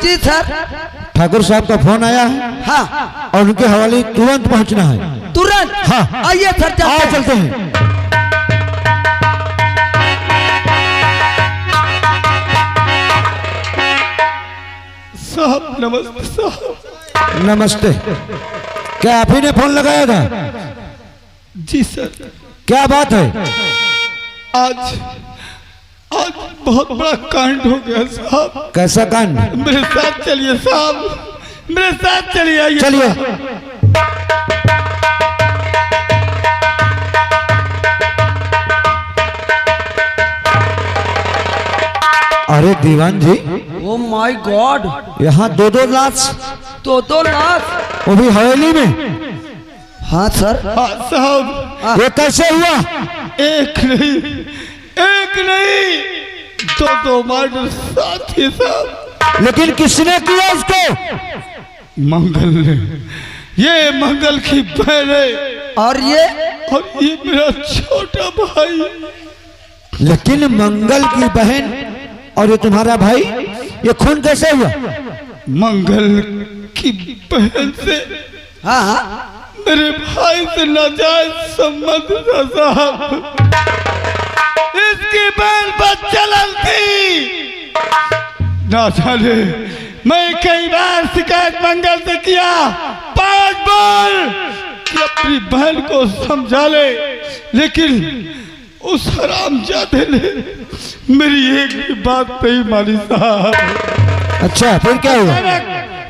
जी sir. Thakur साहब का phone आया है। हाँ और उनके हवाले तुरंत पहुंचना है। तुरंत? हाँ आइए सर, चलते हैं। साहब नमस्ते साहब। नमस्ते। क्या आप ही ने फोन लगाया था? जी सर। क्या बात है? आज बहुत बड़ा कांड हो गया साहब। कैसा कांड? मेरे साथ चलिए साहब, मेरे साथ चलिए। आइए चलिए। अरे दीवान जी, ओ माय गॉड, यहाँ दो लाश। दो लाश? वो भी हवेली में? हाँ सर। हाँ साहब। ये कैसे हुआ? एक नहीं दो मर्डर साथ ही साहब। लेकिन किसने किया उसको? मंगल ने। ये मंगल की बहन है। और ये मेरा छोटा भाई। लेकिन मंगल की बहन और ये तुम्हारा भाई, ये खून कैसे हुआ? मंगल की बहन से हाँ हाँ मेरे भाई से नाजायज संबंध था साहब। इसकी बहन पर चलन थी। ना जाने मैं कई बार शिकायत मंगल से किया, 5 बार कि अपनी बहन को समझा ले, लेकिन उस हरामजादे ने मेरी एक भी बात नहीं मानी साहब। अच्छा, फिर क्या हुआ?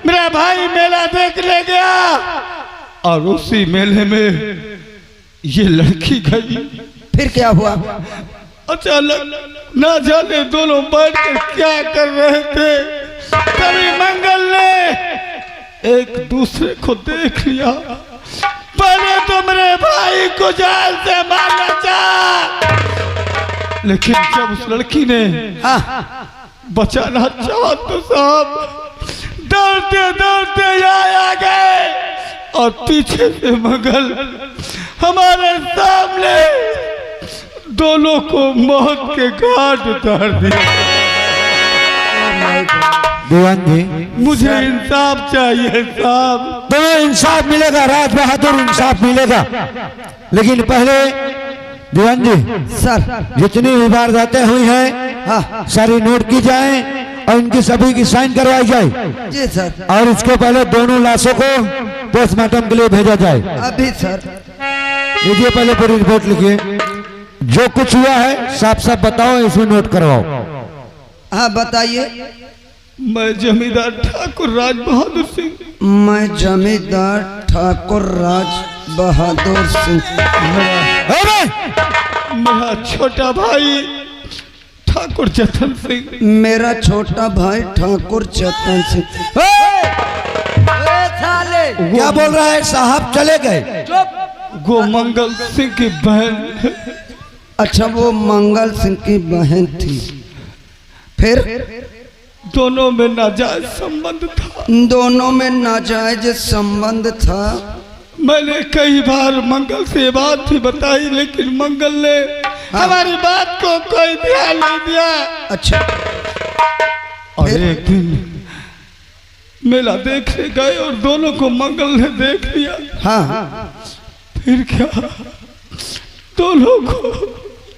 मेरा भाई मेला देखने गया और उसी मेले में ये लड़की गई। फिर क्या हुआ? अचानक ना जाने दोनों बैठ कर क्या कर रहे थे, तभी मंगल ने एक दूसरे को देख लिया। पहले तो मेरे भाई को जान से मारना चाहा, लेकिन जब उस लड़की ने बचाना चाहा तो साहब दौड़ते दौड़ते यहाँ आ गए और पीछे से मंगल हमारे सामने दोनों को मौत के घाट उतार दिया। दीवान जी, मुझे इंसाफ चाहिए साहब। तुम्हें इंसाफ मिलेगा राज बहादुर, इंसाफ मिलेगा। लेकिन पहले दीवान जी सर, जितनी भी वारदातें हुई हैं सारी नोट की जाए और इनकी सभी की साइन करवाई जाए। जी सर। और इसके पहले दोनों लाशों को पोस्टमार्टम के लिए भेजा जाए। अभी सर। लीजिए, पहले पूरी रिपोर्ट लिखिए। जो कुछ हुआ है साफ साफ बताओ, इसमें नोट करवाओ। हाँ बताइए। मैं जमींदार ठाकुर राज बहादुर सिंह। मैं जमींदार ठाकुर राज बहादुर सिंह। मेरा छोटा भाई ठाकुर जतन सिंह। मेरा छोटा भाई ठाकुर जतन सिंह। क्या बोल रहा है साहब? चले गए। वो मंगल सिंह की बहन। अच्छा, वो मंगल सिंह की बहन थी। फिर दोनों में नाजायज संबंध था। दोनों में नाजायज संबंध था। मैंने कई बार मंगल से बात भी बताई, लेकिन मंगल ने हमारी बात को कोई ध्यान नहीं दिया। अच्छा। और एक दिन मेला देखने गए और दोनों को मंगल ने देख लिया। हाँ। फिर क्या, दोनों को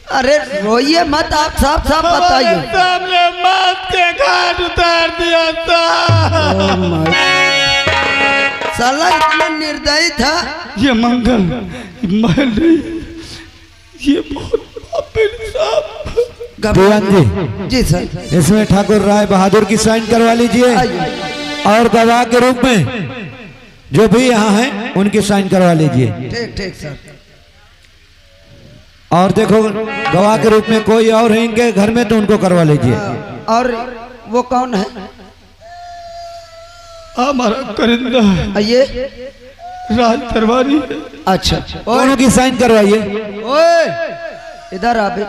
अरे रोइए मत, आप साफ साफ बताइए। सामने मौत के घाट उतार दिया था। साला इतना निर्दयी था। ये मंगल, मैं नहीं, ये बहुत पापी साहब। दीवान जी। जी सर। इसमें ठाकुर राय बहादुर की साइन करवा लीजिए और गवाह के रूप में जो भी यहाँ हैं उनकी साइन करवा लीजिए। ठीक ठीक सर। और देखो, गवाह के रूप में कोई और है इनके घर में तो उनको करवा लीजिए। और वो कौन है? हमारा करिंदा है, ये राज दरबारी है। अच्छा, दोनों की साइन करवाइए। ओए इधर आ बे,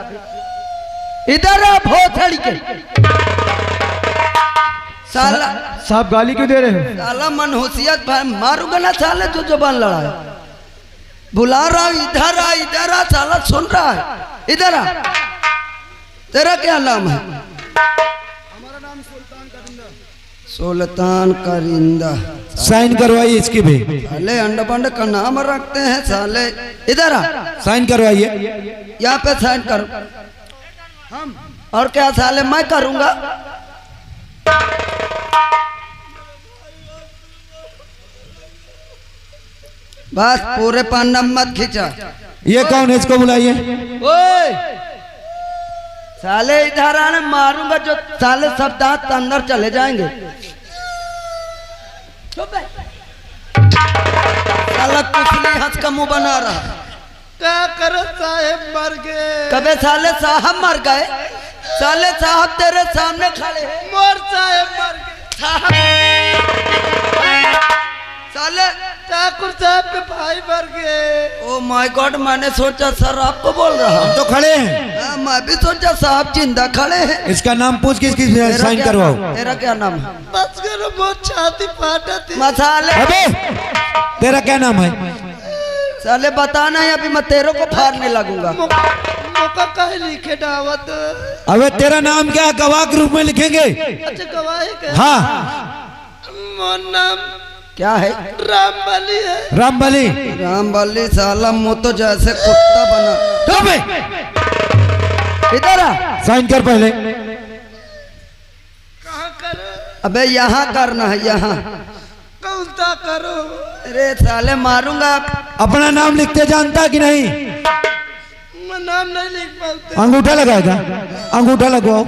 इधर आ भोसड़ी के। साला साहब गाली क्यों दे रहे हो? साला मनहूसियत मारूंगा ना साले, जो जुबान लड़ा है। बुला रहा हूं, इधर आ, इधर आ। साला सुन रहा है? इधर आ। तेरा क्या नाम है? हमारा नाम सुल्तान करिंदा। सुल्तान करिंदा। साइन करवाइए इसकी भी। साले अंडा बंड का नाम रखते हैं साले। इधर आ, साइन करवाइए। यहाँ पे साइन करो। और क्या साले मैं करूंगा? बस पूरे पन्ना मत खींचा। ये कौन है, इसको बुलाइए। ओए साले इधर आने मारूंगा जो साले सब दांत अंदर चले जाएंगे। साला कुचली हंस का मुंह बना रहा। क्या करो साहेब मर गए। कबे साले साहब मर गए? साले साहब तेरे सामने खड़े हैं। मोर साहेब मर गए। साले ठाकुर साहब के भाई मर गए। ओ माय गॉड, मैंने सोचा सर आपको बोल रहा। हम तो खड़े हैं। मैं भी सोचा साहब जिंदा खड़े हैं। इसका नाम पूछ किसकी साइन करवाओ। तेरा क्या नाम है? बस करो, बहुत छाती फाटा थी। मसाले अबे तेरा क्या नाम है? साले बताना है, अभी मैं तेरे को फाड़ने लगूंगा। मौका काहे लिखे दावत। अबे तेरा नाम क्या है? गवाह के रूप में लिखेंगे। अच्छा गवाही का। हाँ मोर नाम क्या है? रामबली है। रामबली। रामबली साला मुँह तो जैसे कुत्ता बना। अबे इधर आ। साइन कर पहले। कहाँ करो? अबे यहाँ करना है, यहाँ। कौन सा करो? अरे साले मारूंगा। अपना नाम लिखते जानता कि नहीं? मैं नाम नहीं लिख पाते। अंगूठा लगाएगा, अंगूठा लगवाओ।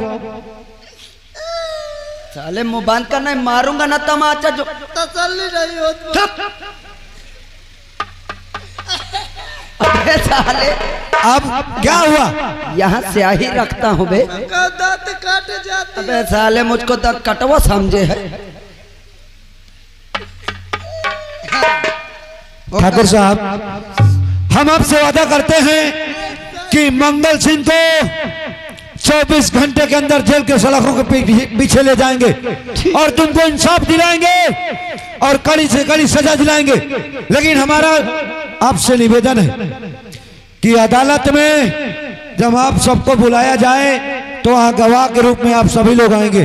साले मुंह बंद करना है, मारूंगा ना तमाचा जो। तसल्ली नहीं होती। अबे साले अब क्या हुआ? यहाँ स्याही रखता हूँ बे। दांत काटे जाते। अबे साले मुझको तो कटवा समझे है। ठाकुर साहब, हम आपसे वादा करते हैं कि मंगल सिंह को 24 घंटे के अंदर जेल के सलाखों के पीछे ले जाएंगे और तुमको इंसाफ दिलाएंगे और कड़ी से कड़ी सजा दिलाएंगे। लेकिन हमारा आपसे निवेदन है कि अदालत में जब आप सबको बुलाया जाए तो वहाँ गवाह के रूप में आप सभी लोग आएंगे।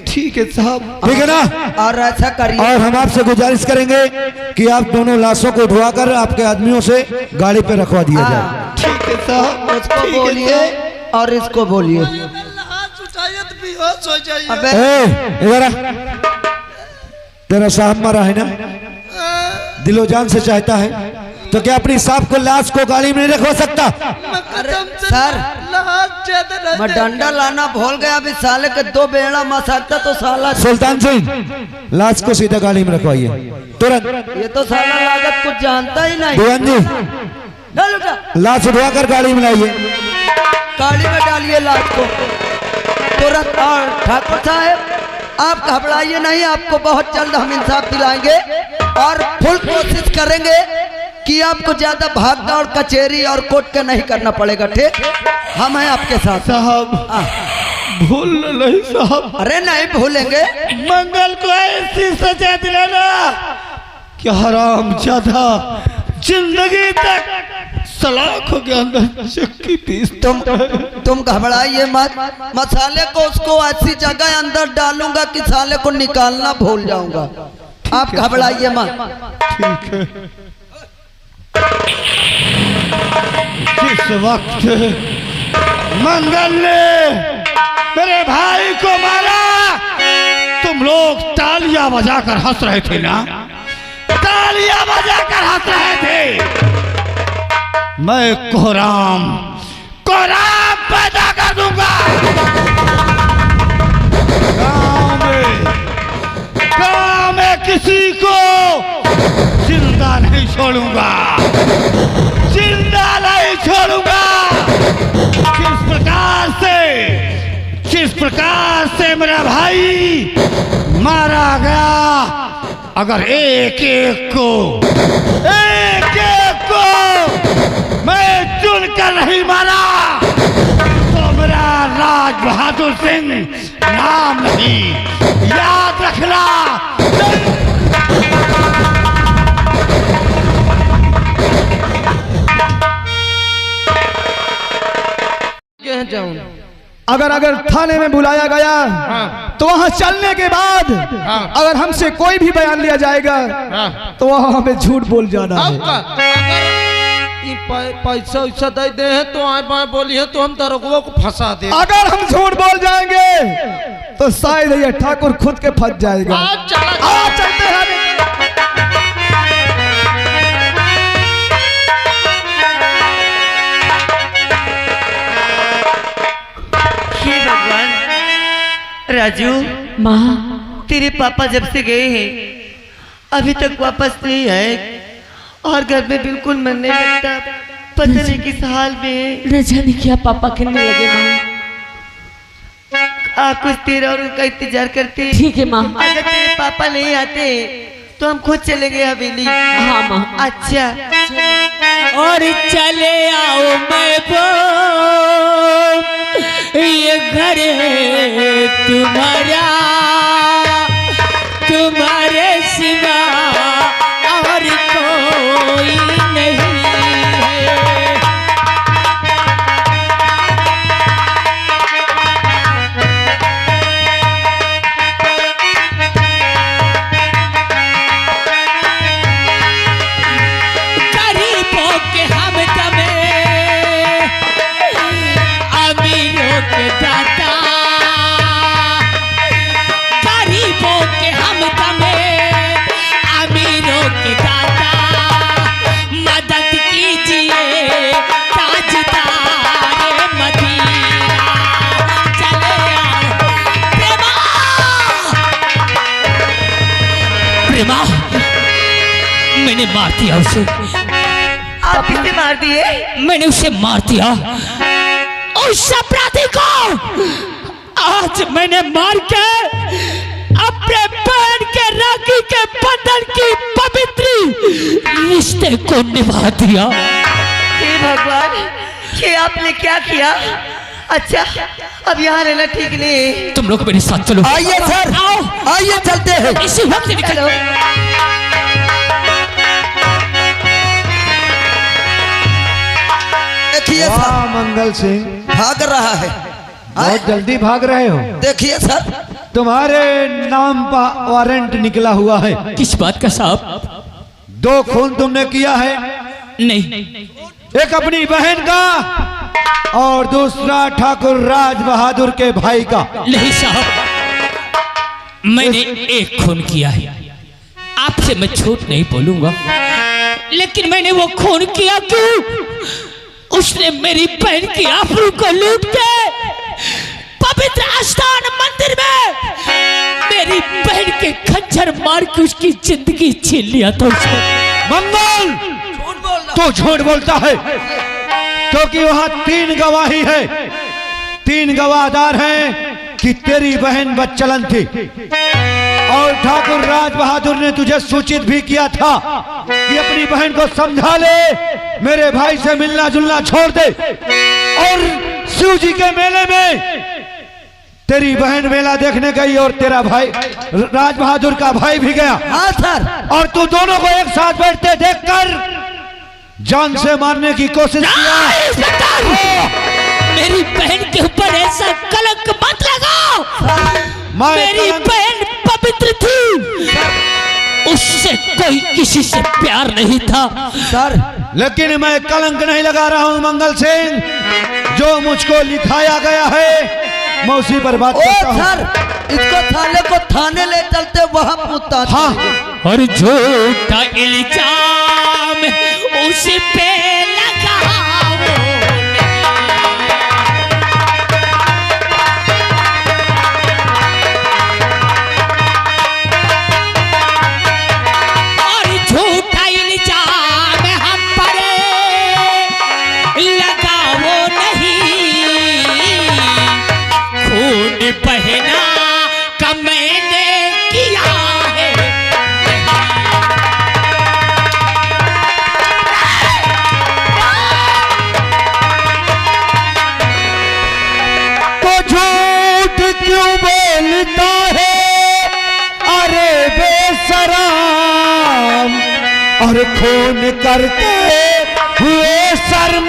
ठीक है साहब। ठीक है ना? और ऐसा करिए। और हम आपसे गुजारिश करेंगे कि आप दोनों लाशों को उठवाकर आपके आदमियों से गाड़ी पे रखवा दिया जाए। ठीक है साहब। उसको बोलिए और इसको बोलिए। हाथ उठाइए तो बेहोश हो जाइए। अबे इधर आ। तेरा साहब मरा है ना, दिलो जान से चाहता है, तो क्या अपनी साहब को लाश को गाड़ी में नहीं रखवा सकता? अरे सर, मैं डंडा लाना भूल गया। अभी साले के 2 बेड़ा मसाता तो साला। सुल्तान सिंह, लाश को सीधा गाड़ी में रखवाइए तुरंत। ये तो साला लागत कुछ जानता ही नहीं। भुवन जी, डाल उठा। लाश उठवाकर गाड़ी में लाइए। गाड़ी में डालिए लाश को तुरंत। और ठाकुर साहब आप घबराइए नहीं, आपको बहुत जल्द हम इंसाफ दिलाएंगे और फुल कोशिश करेंगे कि आपको ज्यादा भाग दौड़ कचहरी और कोर्ट का नहीं करना पड़ेगा। ठीक, हम हैं आपके साथ। साहब भूल नहीं साहब। अरे नहीं भूलेंगे। मंगल को ऐसी सजा दिलाना कि हराम ज्यादा जिंदगी तक सलाखों के अंदर चक्की पीस। तुम घबराइए मत। मसाले को उसको ऐसी जगह अंदर डालूंगा कि साले को निकालना भूल जाऊंगा। आप घबराइए मत। ठीक है। जिस वक्त मंगल ने मेरे भाई को मारा, तुम लोग तालियां बजाकर हंस रहे थे ना? तालियां बजाकर हंस रहे थे। मैं कोहराम पैदा कर दूंगा। गांव में किसी को जिंदा नहीं छोड़ूंगा, जिंदा नहीं छोड़ूंगा। जिस प्रकार से मेरा भाई मारा गया, अगर एक एक को मैं चुन कर नहीं मारा तो मेरा राज बहादुर सिंह नाम नहीं। याद रखना। जाऊं अगर थाने में बुलाया गया तो वहां चलने के बाद हाँ। अगर हमसे कोई भी बयान लिया जाएगा हाँ। तो वहां हमें झूठ बोल जाना अब है। का पैसा वैसा दे दे है तो आए बाएं बोली है तो हम दरोगों को फंसा दे। अगर हम झूठ बोल जाएंगे तो शायद ये ठाकुर खुद के फंस जाएगा। चलते हैं। हे भगवान, राजू माँ, तेरे पापा जब से गए हैं अभी तक वापस नहीं आए और घर में बिल्कुल मन नहीं लगता। पता नहीं किस हाल में है। न जाने क्या पापा कहने लगे माँ। आप कुछ तेरा और उनका इंतजार करते हैं। ठीक है माँ। अगर तेरे पापा नहीं आते तो हम खुद चलेंगे हवेली। हाँ माँ। अच्छा, और चले आओ मैं वो ये घर है तुम्हारा, तुम्हारे सिवा और कोई नहीं है। गरीबों के हम दमे, अमीरों के दाता, गरीबों के हम दमे, अमीरों के दाता, मदद कीजिए ताजदार मदीना, चले आओ प्रेमा। प्रेमा, मैंने मार दिया उसे, आप इसे मार दिए? मैंने उसे मार दिया, उस अपराधी को आज मैंने मार के अपने बहन के राखी के बंधन की पवित्र रिश्ते को निभा दिया। हे भगवान, ये आपने क्या किया? अच्छा, अब यहाँ रहना ठीक नहीं है। तुम लोग मेरे साथ चलो। आइए सर, आओ, आइए चलते हैं। इसी वक्त निकलो। देखिए वाह सर, मंगल सिंह, भाग रहा है। बहुत जल्दी भाग रहे हो। देखिए सर, तुम्हारे नाम पर वारंट निकला हुआ है। किस बात का साहब? 2 खून तुमने किया है, नहीं, एक अपनी बहन का और दूसरा ठाकुर राज बहादुर के भाई का। नहीं साहब, मैंने एक खून किया है। आपसे मैं झूठ नहीं बोलूंगा, लेकिन मैंने वो खून किया क्यों? उसने मेरी बहन की आबरू को लूट के पवित्र आस्थान मंदिर में मेरी बहन के खंजर मार के उसकी जिंदगी छीन लिया था उसने। मंगल, झूठ बोल रहा। तो झूठ बोलता है क्योंकि वहां 3 गवाही है, 3 गवाहदार हैं कि तेरी बहन बदचलन थी और ठाकुर राज बहादुर ने तुझे सूचित भी किया था कि अपनी बहन को समझा ले, मेरे भाई से मिलना जुलना छोड़ दे। और शिव जी के मेले में तेरी बहन मेला देखने गई और तेरा भाई राज बहादुर का भाई भी गया। हाँ सर, और तू दोनों को एक साथ बैठते देखकर जान से मारने की कोशिश किया। मेरी बहन के ऊपर ऐसा कलंक मत लगाओ। मेरी बहन पवित्र थी, उससे कोई किसी से प्यार नहीं था सर। लेकिन मैं कलंक नहीं लगा रहा हूं मंगल सिंह, जो मुझको लिखाया गया है मैं उसी पर बात करता हूं। सर, इसको थाने को थाने ले चलते, वहां पूछताछ हाँ, और झूठा इल्जाम उस पे लगाओ। और झूठा इल्जाम हम पर लगाओ नहीं, खून बहना का मैंने किया है। तो झूठ क्यों बोलता है अरे बेशरम, और खून करते हुए शर्म।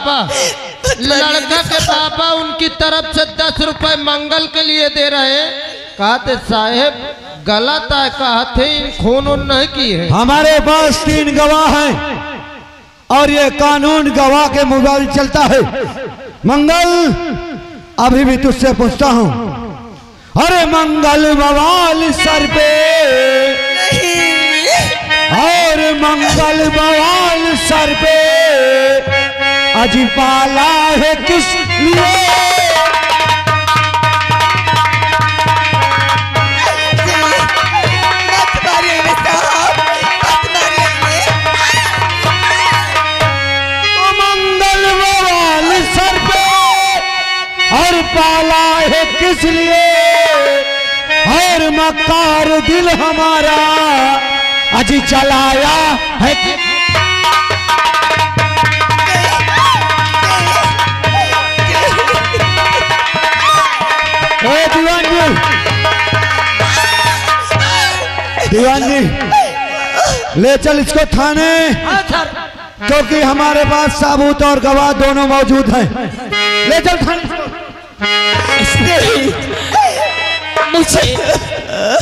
पापा, लड़का के पापा उनकी तरफ से 10 रुपए मंगल के लिए दे रहे। कहते साहेब गलत है, कहते खून नहीं की है। हमारे पास 3 गवाह हैं और ये कानून गवाह के मुताबिक चलता है। मंगल, अभी भी तुझसे पूछता हूँ, अरे मंगल बवाल सर पे और मंगल बवाल सर पे अजी पाला है किस लिए? मंगल बवाल सर पे और पाला है किस लिए? और मकार दिल हमारा अजी चलाया है कि दीवान जी, दीवान जी ले चल इसको थाने, क्योंकि हमारे पास साबूत और गवाह दोनों मौजूद हैं। ले चल थाने। मुझे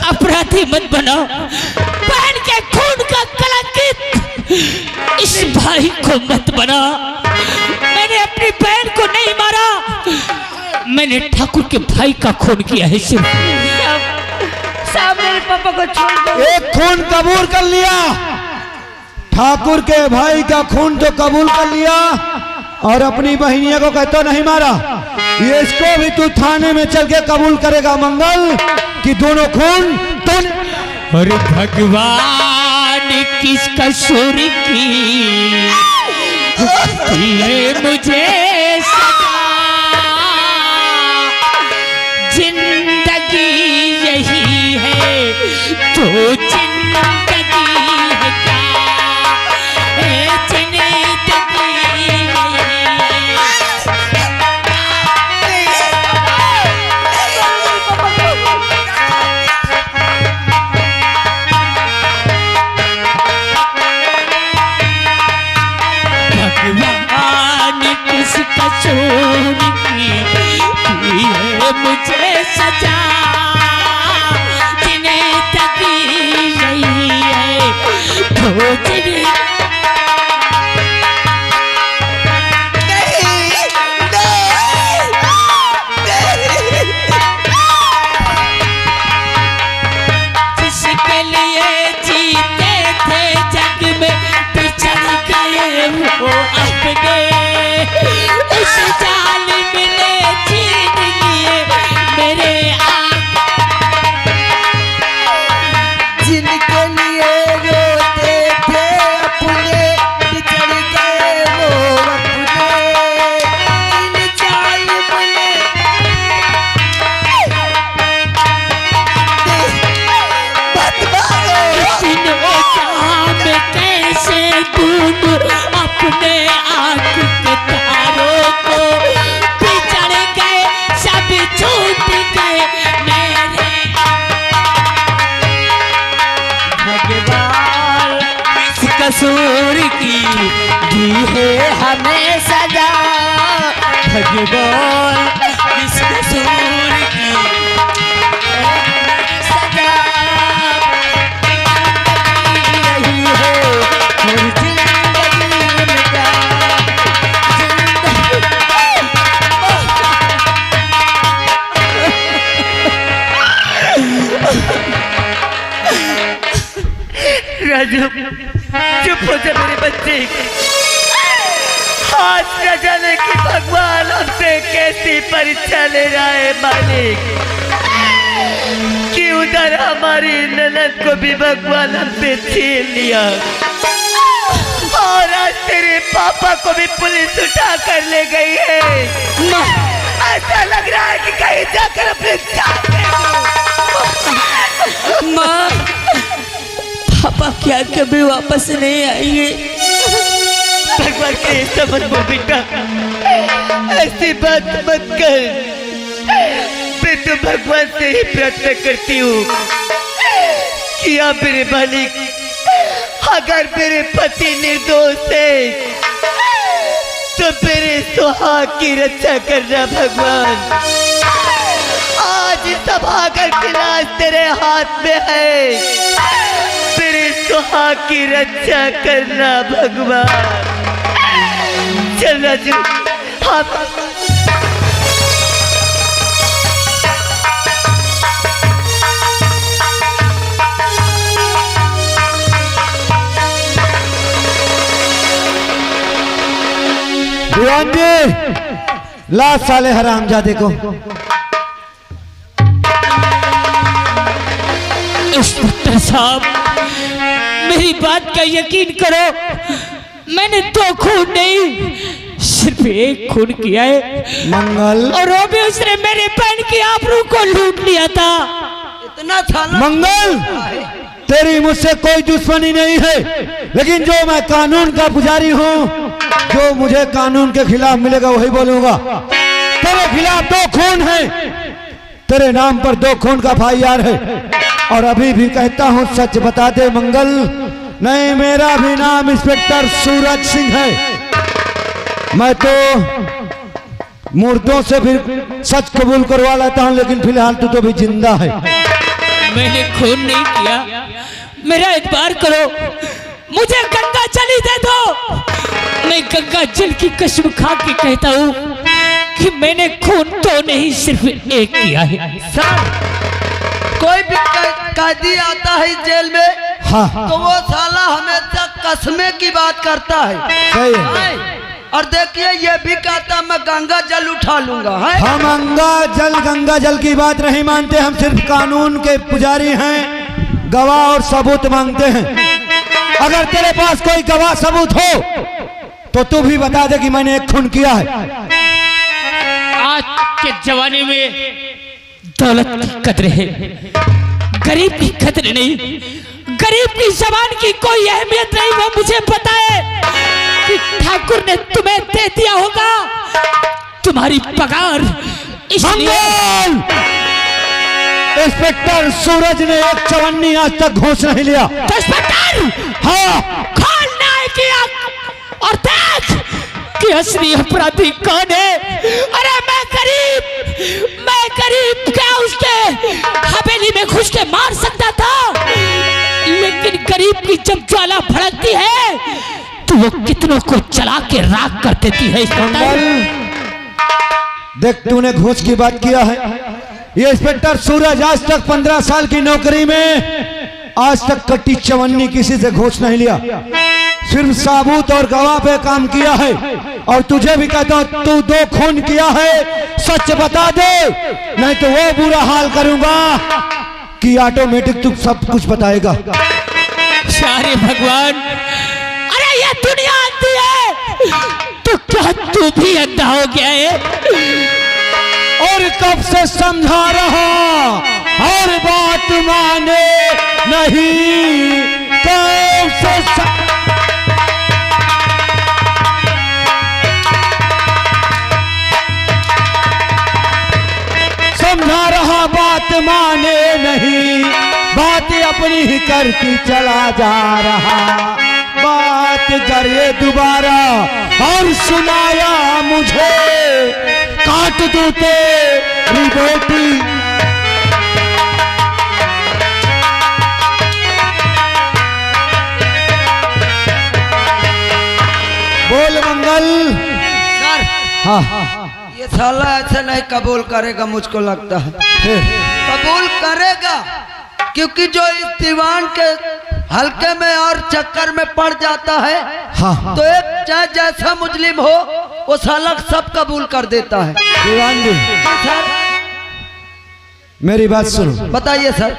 अपराधी मत बनाओ। बहन के खून का कलंकित इस भाई को मत बना। मैंने अपनी बहन को नहीं मारा, मैंने ठाकुर के भाई का खून किया है। सिर्फ मेरे पापा को छोड़ दो। एक खून कबूल कर लिया, ठाकुर के भाई का खून तो कबूल कर लिया और अपनी बहनिया को कहते नहीं मारा। ये इसको भी तू थाने में चल के कबूल करेगा मंगल कि दोनों खून तूने। अरे भगवान किस कसूर की ये मुझे सजा, जिंदगी यही है तो जिंदगी है क्या? भगवान किस कसूर की है मुझे सजा, जिंदगी यही है तो जिसके लिए जीते थे जग में बिछड़ गए वो अपने, उस जालिम ने छीन लिए मेरे जिनके लिए रोते थे अपने बिछड़ गए वो अपने, इन जालिम ने कैसे ढूंढूं अपने आँख के तारों को, बिछड़ गए सब छूट गए मेरे। भगवान इस कसूर की दी है हमें सजा, भगवान इस कसूर की सजा यही है और जिंदगी में क्या? राजू चुप हो जा मेरे बच्चे। आज न जाने कि भगवान हमसे कैसी परीक्षा ले रहा है मालिक, कि उधर हमारी ननद को भी भगवान हमसे छीन लिया और आज तेरे पापा को भी पुलिस उठा कर ले गई है। ऐसा लग रहा है कि कहीं जाकर अपने जान दे दो। माँ, पापा क्या कभी वापस नहीं आएंगे? भगवान के समझ में बेटा ऐसी बात मत कर। मैं तो भगवान से ही प्रार्थना करती हूँ कि आप मेरे मालिक, अगर मेरे पति निर्दोष है तो मेरे सुहाग की रक्षा करना भगवान। आज सभागर की लाश तेरे हाथ में है, तेरे सुहाग की रक्षा करना भगवान। चल राजू, हाँ दीवान जी, लाश साले हरामजादे को। इंस्पेक्टर साहब, मेरी बात का यकीन करो, मैंने 2 खून नहीं, सिर्फ 1 खून किया है। मंगल, और वो भी उसने मेरे बहन की आबरू को लूट लिया था। इतना थाना मंगल, तेरी मुझसे कोई दुश्मनी नहीं है, लेकिन जो मैं कानून का पुजारी हूँ, जो मुझे कानून के खिलाफ मिलेगा वही बोलूंगा। तेरे खिलाफ 2 खून है, तेरे नाम पर 2 खून का FIR है, और अभी भी कहता हूँ सच बता दे मंगल। नहीं, मेरा भी नाम इंस्पेक्टर सूरज सिंह है। मैं तो मुर्दों से फिर सच कबूल करवा लेता हूँ, लेकिन फिलहाल तू तो भी जिंदा है। मैंने खून नहीं किया, मेरा इतबार करो, मुझे गंगा जल ही दे दो। मैं गंगा जल की कसम खा के कहता हूँ कि मैंने खून तो नहीं, सिर्फ 1 किया है। सर, कोई भी कैदी आता है जेल में, हाँ, तो वो साला हमेशा कसमे की बात करता है। सही है। और देखिए ये भी कहता मैं गंगा जल उठा लूंगा है। हम गंगा जल की बात नहीं मानते, हम सिर्फ कानून के पुजारी हैं, गवाह और सबूत मांगते हैं। अगर तेरे पास कोई गवाह सबूत हो तो तू भी बता दे कि मैंने 1 खून किया है। आज के जमाने में दौलत की कदर है, गरीब की कदर नहीं। गरीब की जबान की कोई अहमियत नहीं, वो मुझे पता है कि ठाकुर ने तुम्हें दे दिया होगा तुम्हारी पगार, इसलिए इंस्पेक्टर सूरज ने 1 चवन्नी आज तक घूस नहीं लिया। तो इंस्पेक्टर, हाँ, खोल न्याय की आंख और देख कि असली अपराधी कौन है। अरे मैं गरीब क्या उसके हवेली में घुस के मार सकता था, लेकिन गरीब की जब ज्वाला भड़कती है तो वो कितनों को जला के राख कर देती है। देख, तूने घूस की बात किया है। ये इंस्पेक्टर सूरज आज तक 15 साल की नौकरी में आज तक कट्टी चवन्नी किसी से घूस नहीं लिया, सिर्फ साबूत और गवाह पे काम किया है। और तुझे भी कहता हूं, तू 2 खून किया है, सच बता दे, नहीं तो वो बुरा हाल करूंगा कि ऑटोमेटिक तू सब कुछ बताएगा। सारे भगवान, अरे ये दुनिया अंधी है, तो क्या तू भी अंधा हो गया है? और कब से समझा रहा, और बात माने नहीं, कब से समझा रहा, बात माने नहीं, बात अपनी ही करती चला जा रहा। बात करे दोबारा और सुनाया मुझे, काट दूं तेरी बेटी। बोल मंगल। सर, हाँ, ये साला ऐसे नहीं कबूल करेगा, मुझको लगता है। कबूल करेगा, क्योंकि जो इस दीवान के हल्के में और चक्कर में पड़ जाता है, हाँ, तो एक चाहे जैसा मुजलिम हो वो साला सब कबूल कर देता है। दीवान जी, सर मेरी बात सुनो। बताइए सर।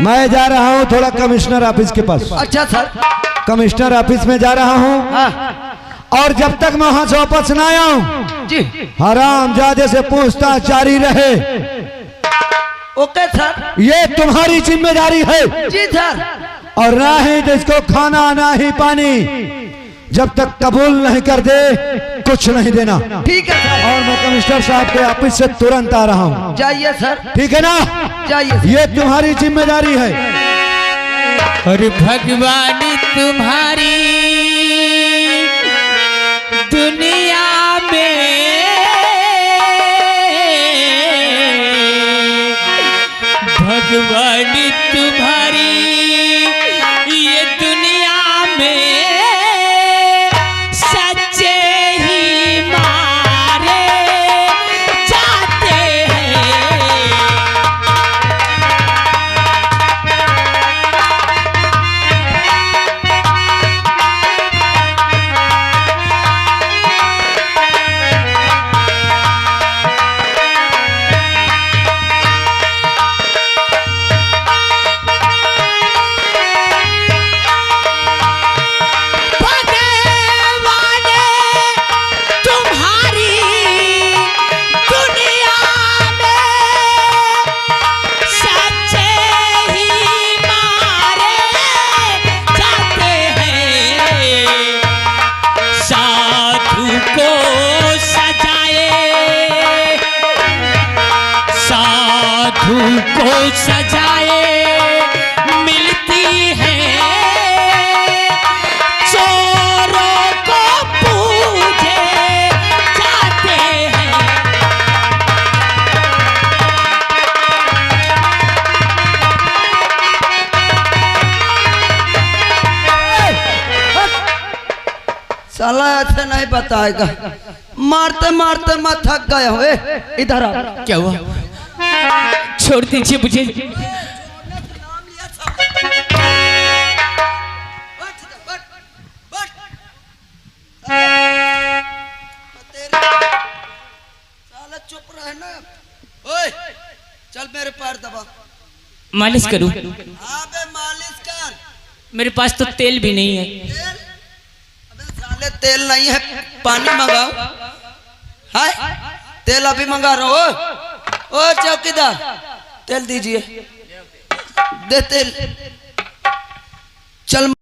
मैं जा रहा हूँ थोड़ा कमिश्नर ऑफिस के पास। अच्छा सर। कमिश्नर ऑफिस में जा रहा हूँ, हाँ और जब तक मैं वहां से वापस न आया हूँ, जी, हरामजादे से पूछताछ जारी रहे। Okay sir. ये तुम्हारी जिम्मेदारी है। जी सर। और ना ही तो इसको खाना ना ही पानी, जब तक कबूल नहीं कर दे कुछ नहीं देना। ठीक है सर। और मैं कमिश्नर साहब के ऑफिस से तुरंत आ रहा हूँ। जाइए सर। ठीक है ना? जाइए। ये तुम्हारी जिम्मेदारी है। और भगवान तुम्हारी दुनिया में को सजाए, साधु को सजाए मिलती है, चोरों को पूजे जाते हैं। साला ऐसे नहीं बताएगा, मारते मारते मैं थक गया हुए। इधर आ। क्या हुआ? छोड़ दीजिए मुझे। साला चुप रहे ना। ओए चल मेरे पैर दबा। मालिश करूं? अबे मालिश कर। मेरे पास तो तेल भी नहीं है। तेल? अबे साले तेल नहीं है, पानी मंगाओ। हाय तेल अभी मंगा रहा हूँ। ओ चौकीदार तेल दीजिए, दे तेल। चल